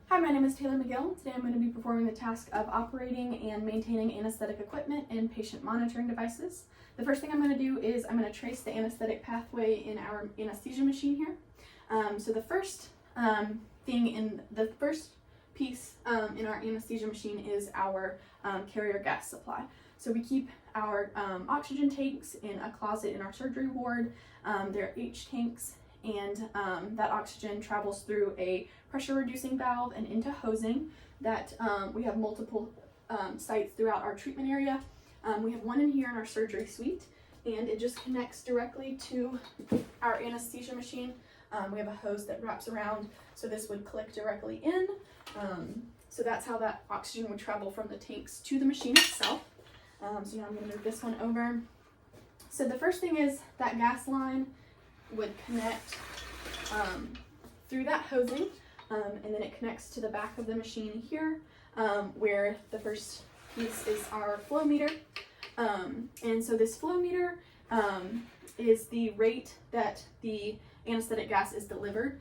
Hi, my name is Taylor McGill. Today I'm going to be performing the task of operating and maintaining anesthetic equipment and patient monitoring devices. The first thing I'm going to do is I'm going to trace the anesthetic pathway in our anesthesia machine here. So the first piece in our anesthesia machine is our carrier gas supply. So we keep our oxygen tanks in a closet in our surgery ward. They're H tanks, and that oxygen travels through a pressure reducing valve and into hosing that we have multiple sites throughout our treatment area. We have one in here in our surgery suite, and it just connects directly to our anesthesia machine. We have a hose that wraps around, so this would click directly in. So that's how that oxygen would travel from the tanks to the machine itself. So now I'm going to move this one over. So the first thing is that gas line would connect through that hosing, and then it connects to the back of the machine here, where the first piece is our flow meter. And so this flow meter is the rate that the anesthetic gas is delivered.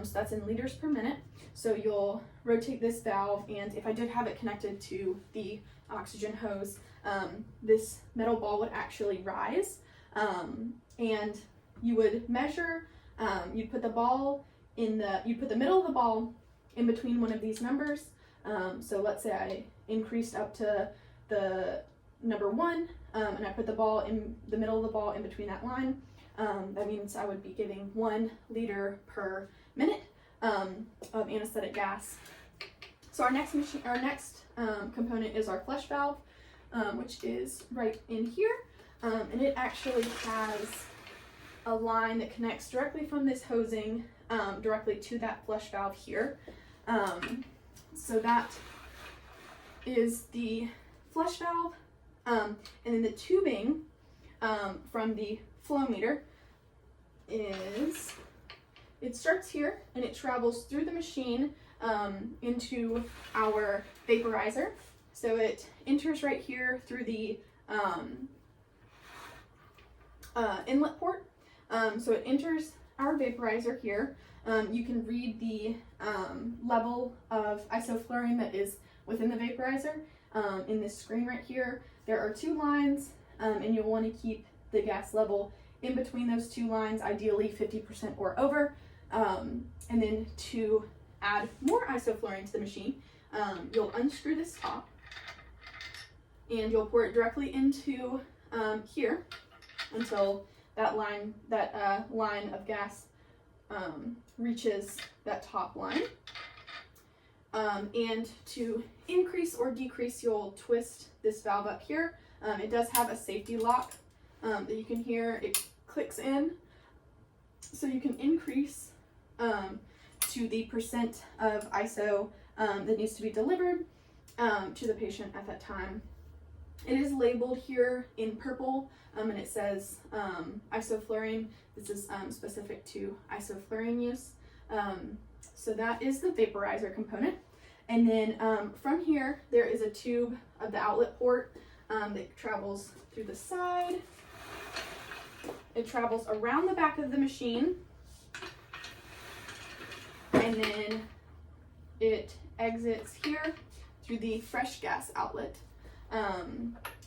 So that's in liters per minute. So you'll rotate this valve, and if I did have it connected to the oxygen hose, this metal ball would actually rise, and you would measure, you'd put the middle of the ball in between one of these numbers. So let's say I increased up to the number 1, and I put the ball in the middle of the ball in between that line. That means I would be giving 1 liter per minute of anesthetic gas. So our next component is our flush valve, which is right in here, and it actually has a line that connects directly from this hosing directly to that flush valve here. So that is the flush valve, and then the tubing from the flow meter it starts here and it travels through the machine into our vaporizer. So it enters right here through the inlet port. So it enters our vaporizer here. You can read the level of isoflurane that is within the vaporizer in this screen right here. There are 2 lines, and you'll want to keep the gas level in between those 2 lines, ideally 50% or over. And then to add more isoflurane to the machine, you'll unscrew this top, and you'll pour it directly into here until that line of gas reaches that top line. And to increase or decrease, you'll twist this valve up here. It does have a safety lock that you can hear. It clicks in, so you can increase to the percent of ISO that needs to be delivered to the patient at that time. It is labeled here in purple, and it says isoflurane. This is specific to isoflurane use. So that is the vaporizer component. And then from here, there is a tube of the outlet port that travels through the side. It travels around the back of the machine, and then it exits here through the fresh gas outlet.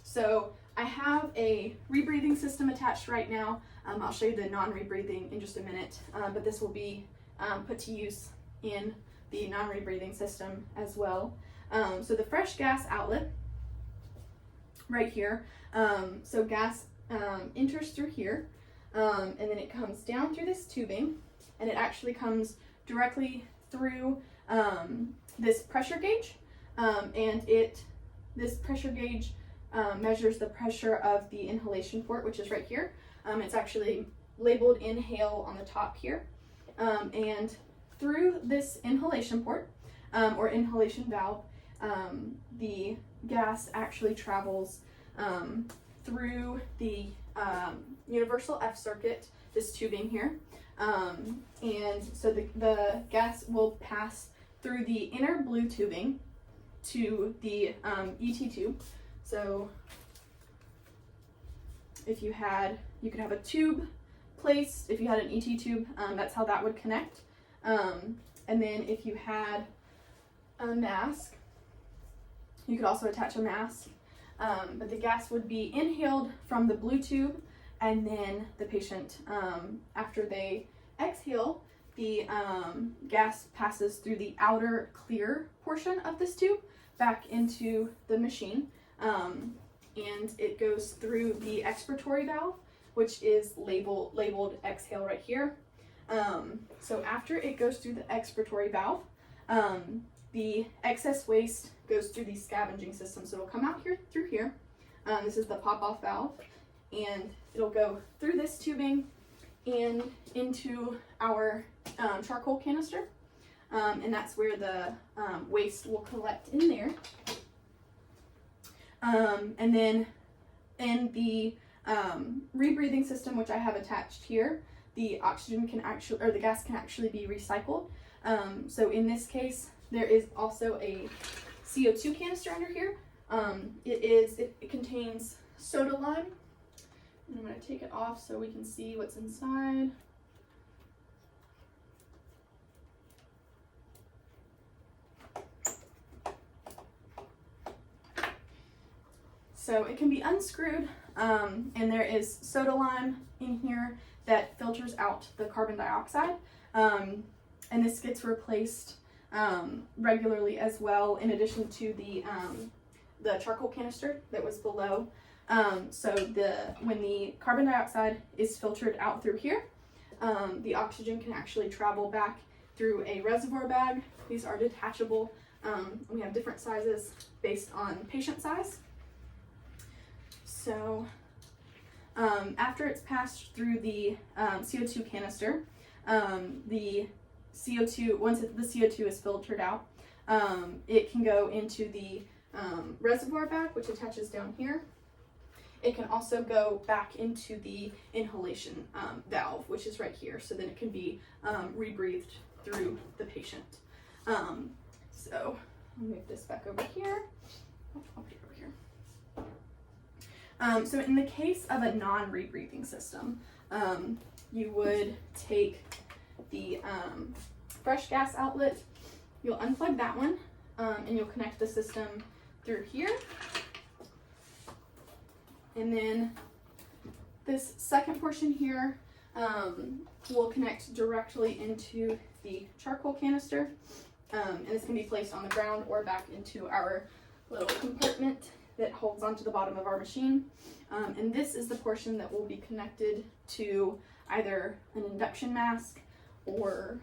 So I have a rebreathing system attached right now. I'll show you the non-rebreathing in just a minute, but this will be put to use in the non-rebreathing system as well. So the fresh gas outlet right here, so gas enters through here, and then it comes down through this tubing, and it actually comes directly through this pressure gauge, and this pressure gauge measures the pressure of the inhalation port, which is right here. It's actually labeled inhale on the top here, and through this inhalation port or inhalation valve, the gas actually travels through the universal F circuit, this tubing here, and so the gas will pass through the inner blue tubing to the ET tube. So if you could have a tube placed, if you had an ET tube, that's how that would connect. And then if you had a mask. You could also attach a mask, but the gas would be inhaled from the blue tube, and then the patient, after they exhale, the gas passes through the outer clear portion of this tube back into the machine, and it goes through the expiratory valve, which is labeled exhale right here. So after it goes through the expiratory valve, the excess waste goes through the scavenging system. So it'll come out here through here. This is the pop-off valve, and it'll go through this tubing and into our charcoal canister, and that's where the waste will collect in there. And then in the rebreathing system, which I have attached here, the oxygen can actually, or the gas can actually be recycled. So in this case, there is also a CO2 canister under here. It contains soda lime. And I'm going to take it off so we can see what's inside. So it can be unscrewed, and there is soda lime in here that filters out the carbon dioxide, and this gets replaced regularly as well, in addition to the charcoal canister that was below. So when the carbon dioxide is filtered out through here, the oxygen can actually travel back through a reservoir bag. These are detachable. We have different sizes based on patient size. So after it's passed through the CO2 canister, the CO2, once the CO2 is filtered out, it can go into the reservoir bag, which attaches down here. It can also go back into the inhalation valve, which is right here, so then it can be rebreathed through the patient. So I'll move this back over here. I'll put it over here. So in the case of a non-rebreathing system, you would take the fresh gas outlet, you'll unplug that one, and you'll connect the system through here. And then this second portion here will connect directly into the charcoal canister, and this can be placed on the ground or back into our little compartment that holds onto the bottom of our machine. And this is the portion that will be connected to either an induction mask or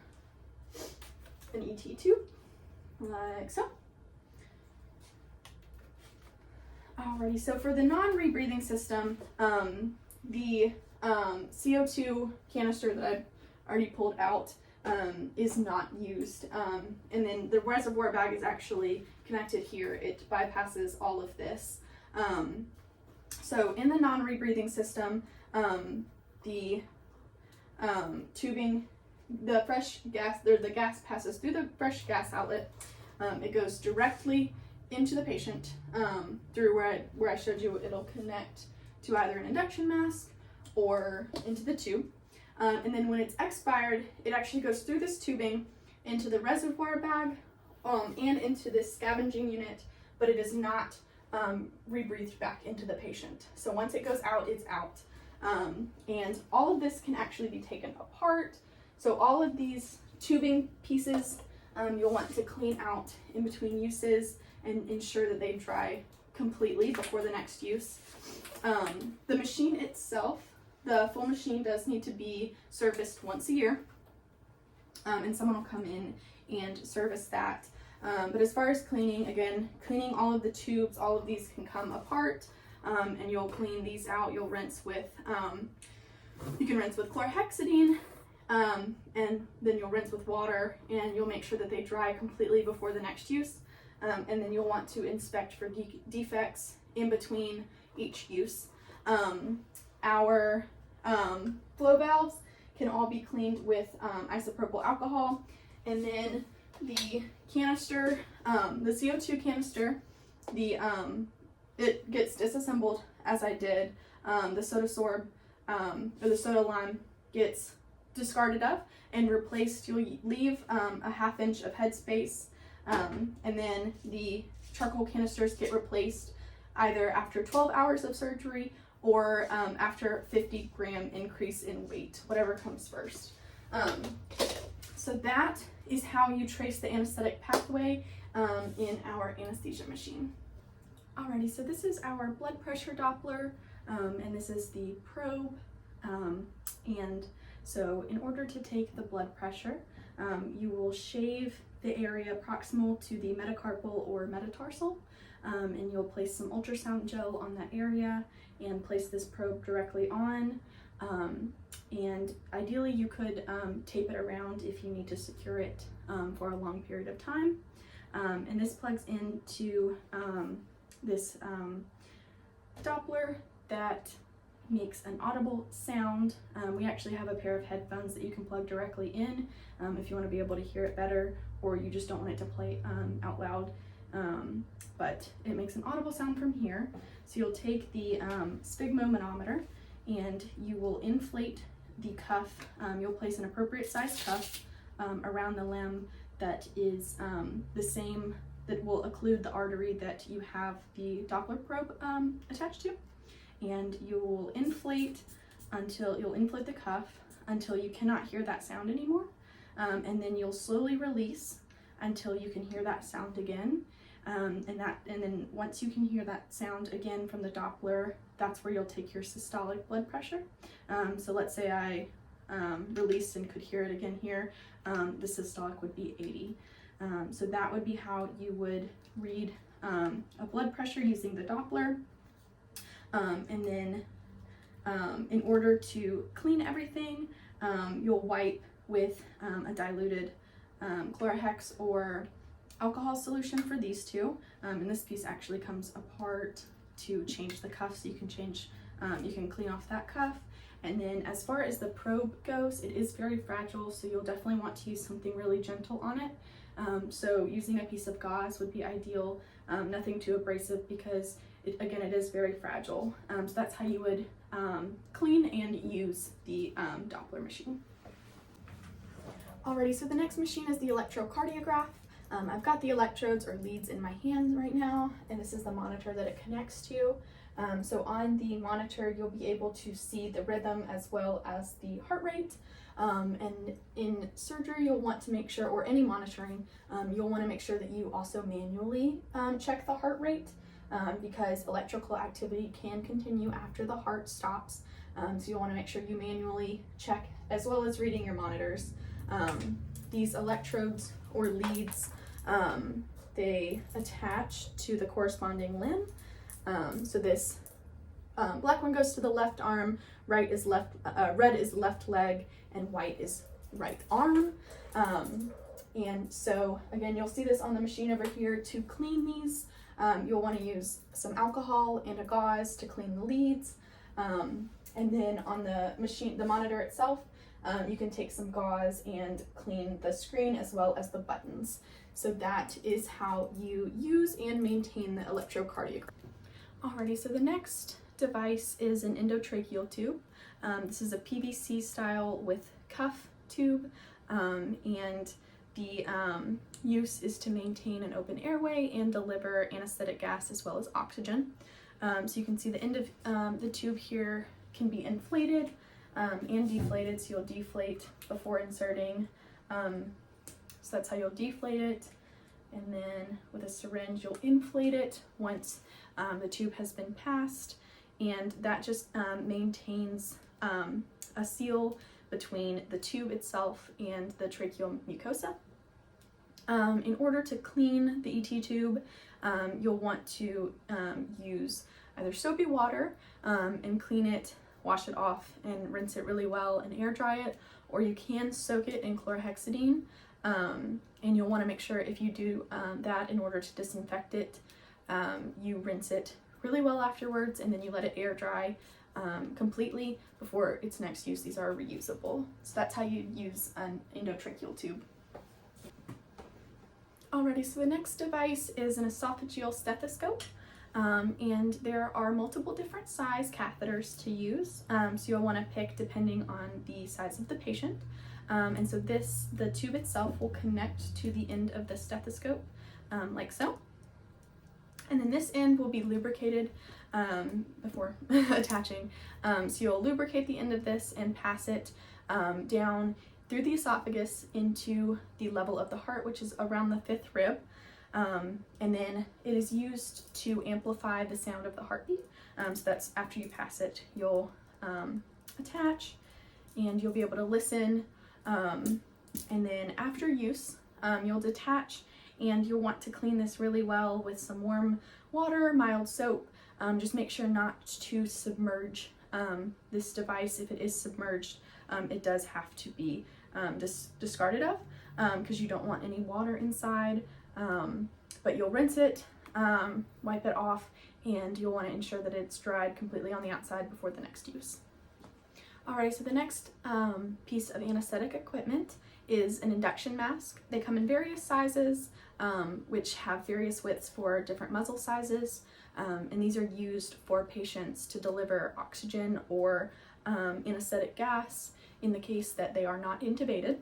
an ET tube, like so. Alrighty, so for the non-rebreathing system, the CO2 canister that I've already pulled out is not used. And then the reservoir bag is actually connected here. It bypasses all of this. So in the non-rebreathing system, the tubing, the fresh gas, the gas passes through the fresh gas outlet. It goes directly into the patient through where I showed you. It'll connect to either an induction mask or into the tube. And then when it's expired, it actually goes through this tubing into the reservoir bag and into this scavenging unit, but it is not rebreathed back into the patient. So once it goes out, it's out. And all of this can actually be taken apart. So all of these tubing pieces you'll want to clean out in between uses and ensure that they dry completely before the next use. The machine itself, the full machine, does need to be serviced once a year, and someone will come in and service that. But as far as cleaning, again, cleaning all of the tubes, all of these can come apart, and you'll clean these out. You'll rinse with, you can rinse with chlorhexidine, and then you'll rinse with water, and you'll make sure that they dry completely before the next use. And then you'll want to inspect for defects in between each use. Our flow valves can all be cleaned with isopropyl alcohol, and then the canister, the CO2 canister, it gets disassembled as I did. The soda sorb or the soda lime gets discarded of and replaced. You'll leave a 1/2 inch of headspace And then the charcoal canisters get replaced either after 12 hours of surgery or after 50-gram increase in weight, whatever comes first. So that is how you trace the anesthetic pathway in our anesthesia machine. Alrighty, so this is our blood pressure Doppler, and this is the probe. And so in order to take the blood pressure, you will shave the area proximal to the metacarpal or metatarsal, and you'll place some ultrasound gel on that area and place this probe directly on. And ideally you could tape it around if you need to secure it for a long period of time. And this plugs into this Doppler that makes an audible sound. We actually have a pair of headphones that you can plug directly in if you want to be able to hear it better, or you just don't want it to play out loud. But it makes an audible sound from here. So you'll take the sphygmomanometer and you will inflate the cuff. You'll place an appropriate size cuff around the limb that is the same, that will occlude the artery that you have the Doppler probe attached to. And you'll inflate the cuff until you cannot hear that sound anymore. And then you'll slowly release until you can hear that sound again. And then once you can hear that sound again from the Doppler, that's where you'll take your systolic blood pressure. So let's say I released and could hear it again here, the systolic would be 80. So that would be how you would read a blood pressure using the Doppler. And then in order to clean everything, you'll wipe with a diluted chlorohex or alcohol solution for these two. And this piece actually comes apart to change the cuff, so you can clean off that cuff. And then as far as the probe goes, it is very fragile, so you'll definitely want to use something really gentle on it. So using a piece of gauze would be ideal, nothing too abrasive, because it is very fragile. So that's how you would clean and use the Doppler machine. Alrighty, so the next machine is the electrocardiograph. I've got the electrodes or leads in my hands right now, and this is the monitor that it connects to. So on the monitor, you'll be able to see the rhythm as well as the heart rate. And in surgery, you'll want to make sure, or any monitoring, you'll want to make sure that you also manually check the heart rate, because electrical activity can continue after the heart stops. So you'll want to make sure you manually check, as well as reading your monitors. These electrodes or leads, they attach to the corresponding limb. So this black one goes to the left arm, red is left leg, and white is right arm. And so again, you'll see this on the machine over here. To clean these, you'll want to use some alcohol and a gauze to clean the leads. And then on the machine, the monitor itself, you can take some gauze and clean the screen as well as the buttons. So that is how you use and maintain the electrocardiograph. Alrighty, so the next device is an endotracheal tube. This is a PVC style with cuff tube, and the use is to maintain an open airway and deliver anesthetic gas as well as oxygen. So you can see the end of the tube here can be inflated and deflated, so you'll deflate before inserting. So that's how you'll deflate it, and then with a syringe you'll inflate it once the tube has been passed, and that just maintains a seal between the tube itself and the tracheal mucosa. In order to clean the ET tube, you'll want to use either soapy water and clean it, wash it off and rinse it really well and air dry it, or you can soak it in chlorhexidine, and you'll want to make sure if you do that, in order to disinfect it, you rinse it really well afterwards, and then you let it air dry completely before its next use. These are reusable. So that's how you use an endotracheal tube. Alrighty, so the next device is an esophageal stethoscope. And there are multiple different size catheters to use, so you'll want to pick depending on the size of the patient. And so the tube itself will connect to the end of the stethoscope, like so. And then this end will be lubricated before attaching. So you'll lubricate the end of this and pass it down through the esophagus into the level of the heart, which is around the 5th rib. And then it is used to amplify the sound of the heartbeat. So that's after you pass it, you'll attach and you'll be able to listen. And then after use, you'll detach, and you'll want to clean this really well with some warm water, mild soap. Just make sure not to submerge this device. If it is submerged, it does have to be discarded of, because you don't want any water inside. But you'll rinse it, wipe it off, and you'll want to ensure that it's dried completely on the outside before the next use. Alright, so the next piece of anesthetic equipment is an induction mask. They come in various sizes, which have various widths for different muzzle sizes, and these are used for patients to deliver oxygen or anesthetic gas in the case that they are not intubated.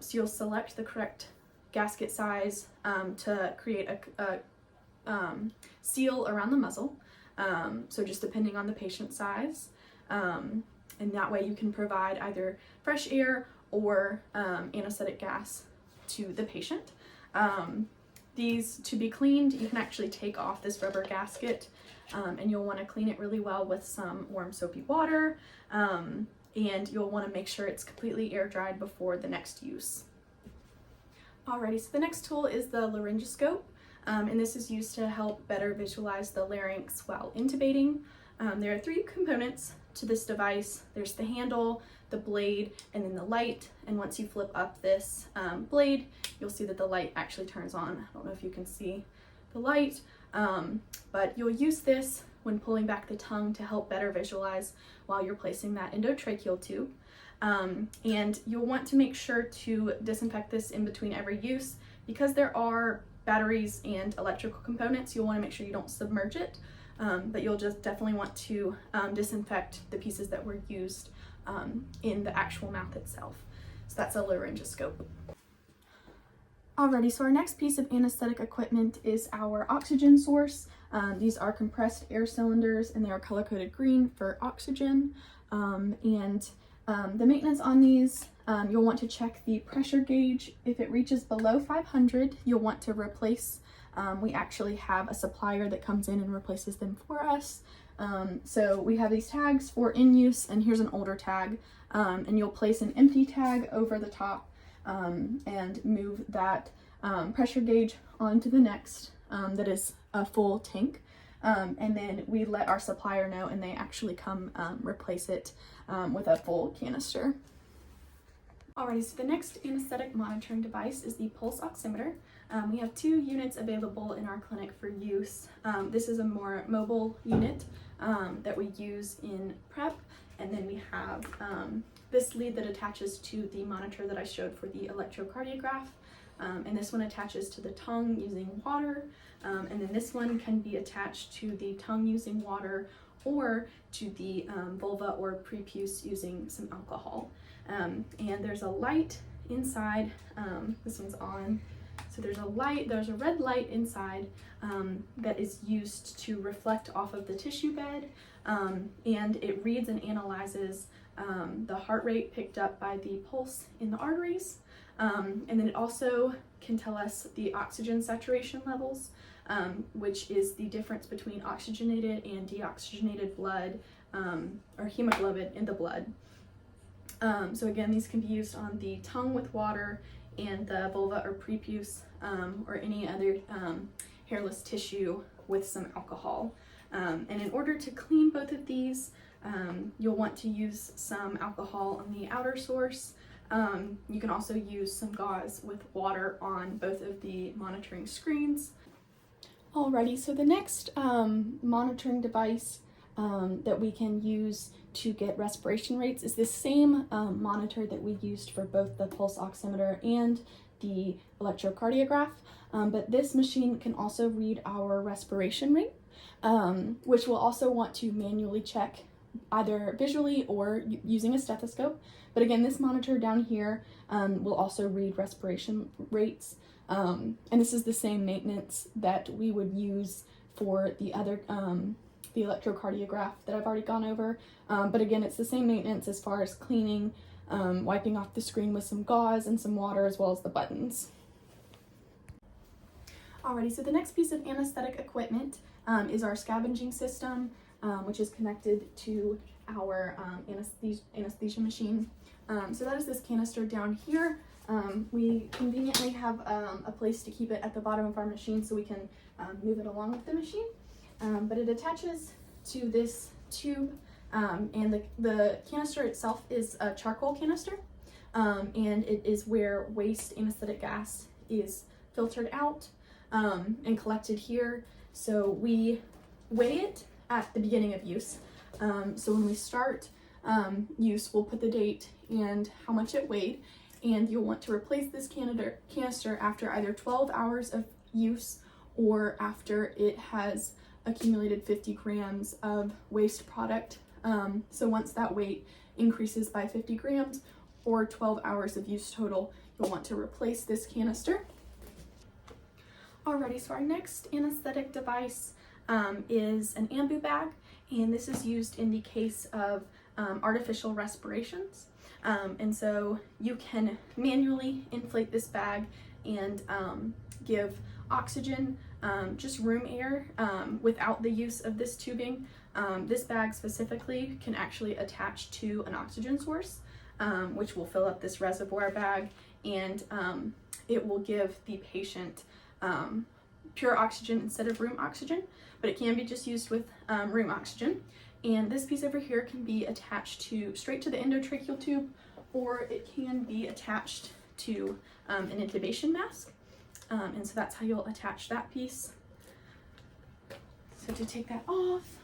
So you'll select the correct gasket size to create a seal around the muzzle, so just depending on the patient size, and that way you can provide either fresh air or anesthetic gas to the patient. These, to be cleaned, you can actually take off this rubber gasket, and you'll want to clean it really well with some warm soapy water, and you'll want to make sure it's completely air dried before the next use. Alrighty, so the next tool is the laryngoscope, and this is used to help better visualize the larynx while intubating. There are 3 components to this device. There's the handle, the blade, and then the light. And once you flip up this blade, you'll see that the light actually turns on. I don't know if you can see the light, but you'll use this when pulling back the tongue to help better visualize while you're placing that endotracheal tube. And you'll want to make sure to disinfect this in between every use. Because there are batteries and electrical components, you'll want to make sure you don't submerge it, but you'll just definitely want to disinfect the pieces that were used in the actual mouth itself. So that's a laryngoscope. Alrighty, so our next piece of anesthetic equipment is our oxygen source. These are compressed air cylinders, and they are color-coded green for oxygen. The maintenance on these, you'll want to check the pressure gauge. If it reaches below 500, you'll want to replace. We actually have a supplier that comes in and replaces them for us. So we have these tags for in use, and here's an older tag, and you'll place an empty tag over the top and move that pressure gauge onto the next that is a full tank. And then we let our supplier know, and they actually come replace it with a full canister. Alrighty, so the next anesthetic monitoring device is the pulse oximeter. We have 2 units available in our clinic for use. This is a more mobile unit that we use in prep, and then we have this lead that attaches to the monitor that I showed for the electrocardiograph, and this one attaches to the tongue using water, and then this one can be attached to the tongue using water or to the vulva or prepuce using some alcohol. And there's a light inside. This one's on. So there's a red light inside that is used to reflect off of the tissue bed, and it reads and analyzes the heart rate picked up by the pulse in the arteries, and then it also can tell us the oxygen saturation levels, which is the difference between oxygenated and deoxygenated blood, or hemoglobin in the blood. So again, these can be used on the tongue with water and the vulva or prepuce, or any other hairless tissue with some alcohol. And in order to clean both of these, you'll want to use some alcohol on the outer source. You can also use some gauze with water on both of the monitoring screens. Alrighty, so the next monitoring device that we can use to get respiration rates is this same monitor that we used for both the pulse oximeter and the electrocardiograph, but this machine can also read our respiration rate, which we'll also want to manually check either visually or using a stethoscope. But again, this monitor down here will also read respiration rates, And this is the same maintenance that we would use for the other, the electrocardiograph that I've already gone over. But again, it's the same maintenance as far as cleaning, wiping off the screen with some gauze and some water, as well as the buttons. Alrighty, so the next piece of anesthetic equipment is our scavenging system, which is connected to our anesthesia machine. So that is this canister down here. We conveniently have a place to keep it at the bottom of our machine so we can move it along with the machine. But it attaches to this tube, and the canister itself is a charcoal canister, and it is where waste anesthetic gas is filtered out and collected here. So we weigh it at the beginning of use. So when we start use, we'll put the date and how much it weighed, and you'll want to replace this canister after either 12 hours of use or after it has accumulated 50 grams of waste product. So once that weight increases by 50 grams or 12 hours of use total, you'll want to replace this canister. Alrighty, so our next anesthetic device is an ambu bag, and this is used in the case of artificial respirations. And so you can manually inflate this bag and give oxygen, just room air, without the use of this tubing. This bag specifically can actually attach to an oxygen source, which will fill up this reservoir bag, and it will give the patient pure oxygen instead of room oxygen, but it can be just used with room oxygen. And this piece over here can be attached straight to the endotracheal tube, or it can be attached to an intubation mask. And so that's how you'll attach that piece. So to take that off,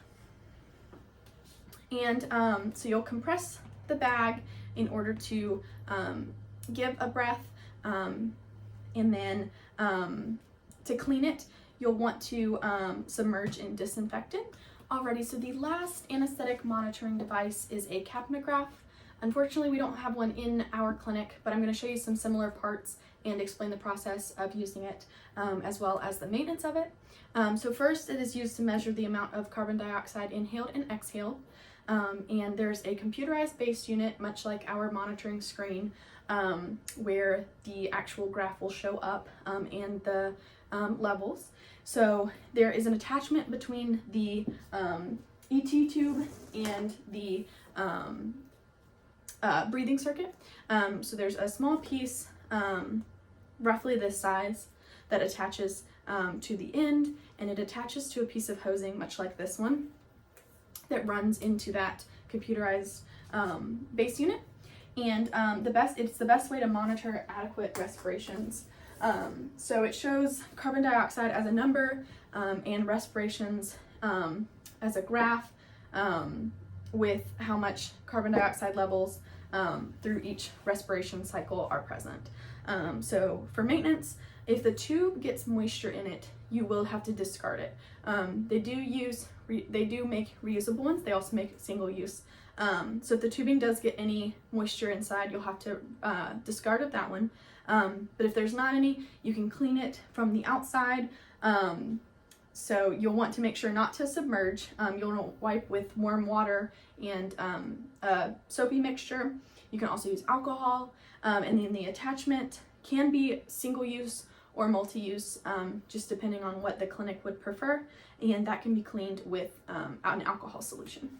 and so you'll compress the bag in order to give a breath, and then to clean it, you'll want to submerge in disinfectant. Alrighty, so the last anesthetic monitoring device is a capnograph. Unfortunately, we don't have one in our clinic, but I'm going to show you some similar parts and explain the process of using it, as well as the maintenance of it. So first, it is used to measure the amount of carbon dioxide inhaled and exhaled. And there's a computerized base unit, much like our monitoring screen, where the actual graph will show up, and the levels. So there is an attachment between the ET tube and the breathing circuit. So there's a small piece, roughly this size, that attaches to the end, and it attaches to a piece of hosing, much like this one, that runs into that computerized base unit. And it's the best way to monitor adequate respirations. So it shows carbon dioxide as a number, and respirations as a graph, with how much carbon dioxide levels through each respiration cycle are present. So for maintenance, if the tube gets moisture in it, you will have to discard it. They do make reusable ones. They also make single use. So if the tubing does get any moisture inside, you'll have to discard of that one. But if there's not any, you can clean it from the outside. So you'll want to make sure not to submerge. You'll want to wipe with warm water and a soapy mixture. You can also use alcohol. And then the attachment can be single use or multi-use, just depending on what the clinic would prefer. And that can be cleaned with an alcohol solution.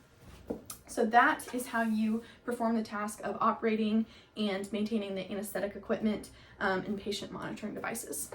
So that is how you perform the task of operating and maintaining the anesthetic equipment and patient monitoring devices.